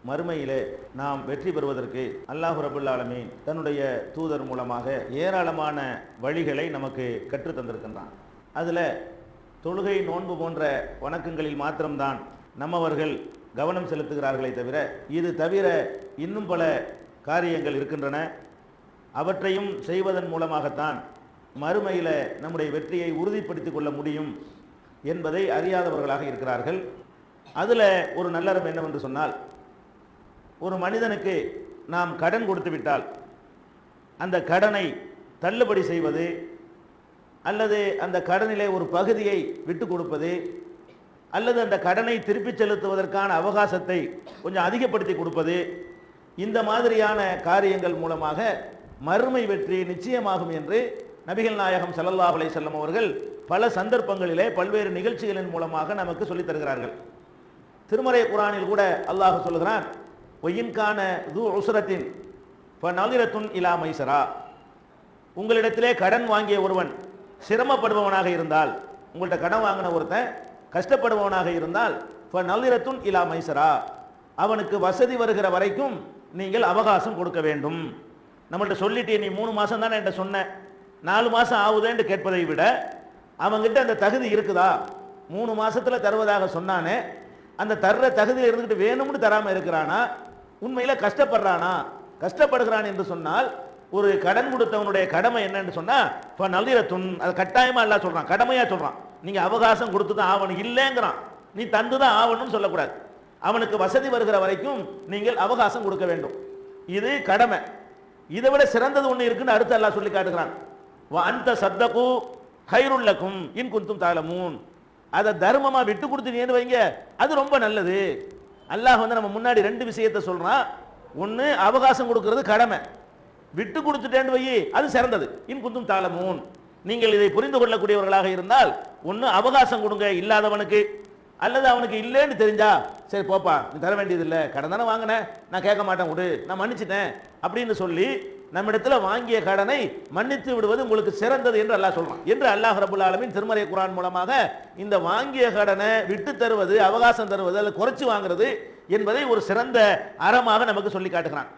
மறுமையிலே நாம் வெற்றி பெறுவதற்கு அல்லாஹ் ரபுல் ஆலமீன் தன்னுடைய தூதர் மூலமாக ஏராளமான வழிகளை நமக்கு கற்றுத் தந்திருக்கின்றான். அதில் தொழுகை, நோன்பு போன்ற வணக்கங்களில் மாத்திரம்தான் நம்மவர்கள் கவனம் செலுத்துகிறார்களே தவிர, இது தவிர இன்னும் பல காரியங்கள் இருக்கின்றன. அவற்றையும் செய்வதன் மூலமாகத்தான் மறுமையில் நம்முடைய வெற்றியை உறுதிப்படுத்திக் கொள்ள முடியும் என்பதை அறியாதவர்களாக இருக்கிறார்கள். அதில் ஒரு நல்லறம் என்னவென்று சொன்னால், ஒரு மனிதனுக்கு நாம் கடன் கொடுத்து விட்டால் அந்த கடனை தள்ளுபடி செய்வது அல்லது அந்த கடனிலே ஒரு பகுதியை விட்டு கொடுப்பது அல்லது அந்த கடனை திருப்பிச் செலுத்துவதற்கான அவகாசத்தை கொஞ்சம் அதிகப்படுத்தி கொடுப்பது, இந்த மாதிரியான காரியங்கள் மூலமாக மறுமை வெற்றி நிச்சயமாகும் என்று நபிகள் நாயகம் ஸல்லல்லாஹு அலைஹி வஸல்லம் அவர்கள் பல சந்தர்ப்பங்களிலே பல்வேறு நிகழ்ச்சிகளின் மூலமாக நமக்கு சொல்லித் தருகிறார்கள். திருமறை குர்ஆனில் கூட அல்லாஹ் சொல்லுகிறான், ஒயின்கான து உஸ்ரத்தின் ஃபநலிரத்துன் இலா மைஸரா. உங்களிடத்திலே கடன் வாங்கிய ஒருவன் சிரமப்படுபவனாக இருந்தால், உங்கள்கிட்ட கடன் வாங்கின ஒருத்தன் கஷ்டப்படுபவனாக இருந்தால், ஃபநலிரத்துன் இலா மைஸரா, அவனுக்கு வசதி வருகிற வரைக்கும் நீங்கள் அவகாசம் கொடுக்க வேண்டும். நம்மள்ட்ட சொல்லிட்டு நீ 3 மாதம் தானே என்கிட்ட சொன்ன, 4 மாதம் ஆகுதேன்னு கேட்பதை விட அவங்ககிட்ட அந்த தகுதி இருக்குதா, 3 மாதத்தில் தருவதாக சொன்னானே, அந்த தர்ற தகுதியில் இருந்துக்கிட்டு வேணும்னு தராமல் இருக்கிறானா, உண்மையில் கஷ்டப்படுறானா, கஷ்டப்படுகிறான் என்று சொன்னால் ஒரு கடன் கொடுத்தவனுடைய கடமை என்னன்னு சொன்னால் இப்போ நல்திரத்துன், அது கட்டாயமாக எல்லாம் சொல்கிறான், கடமையாக சொல்கிறான். நீங்கள் அவகாசம் கொடுத்து தான் ஆகணும், இல்லைங்கிறான், நீ தந்து தான் ஆகணும்னு சொல்லக்கூடாது. அவனுக்கு வசதி வருகிற வரைக்கும் நீங்கள் அவகாசம் கொடுக்க வேண்டும், இது கடமை. இதை விட சிறந்தது ஒன்று இருக்குன்னு அடுத்து அல்லாஹ் சொல்லி காட்டுகிறான், அந்த சத்தகு ஹைருல்லக்கும் இன் குந்தும் தாலமூன். அதை தர்மமா விட்டு கொடுத்தீங்கன்னு வைங்க, அது ரொம்ப நல்லது. அல்லாஹ் நம்ம முன்னாடி 2 விஷயத்தை சொல்றான். ஒன்று, அவகாசம் கொடுக்கிறது கடமை, விட்டு கொடுத்துட்டேன்னு வை, அது சிறந்தது. இன் குந்தும் தாலமூன், நீங்கள் இதை புரிந்து கொள்ளக்கூடியவர்களாக இருந்தால், ஒன்று அவகாசம் கொடுங்க இல்லாதவனுக்கு, அல்லது அவனுக்கு இல்லைன்னு தெரிஞ்சா சரி போப்பா நீ தர வேண்டியதில்லை, கடன் தானே வாங்கினேன், நான் கேட்க மாட்டேன், விடு, நான் மன்னிச்சிட்டேன் அப்படின்னு சொல்லி நம்மிடத்தில் வாங்கிய கடனை மன்னித்து விடுவது உங்களுக்கு சிறந்தது என்று அல்லாஹ் சொல்றான். என்று அல்லாஹ் ரபுல் ஆலமீன் திருமறை குர்ஆன் மூலமாக இந்த வாங்கிய கடனை விட்டு தருவது, அவகாசம் தருவது அல்லது குறைச்சி வாங்குறது என்பதை ஒரு சிறந்த அறமாக நமக்கு சொல்லி காட்டுகிறான்.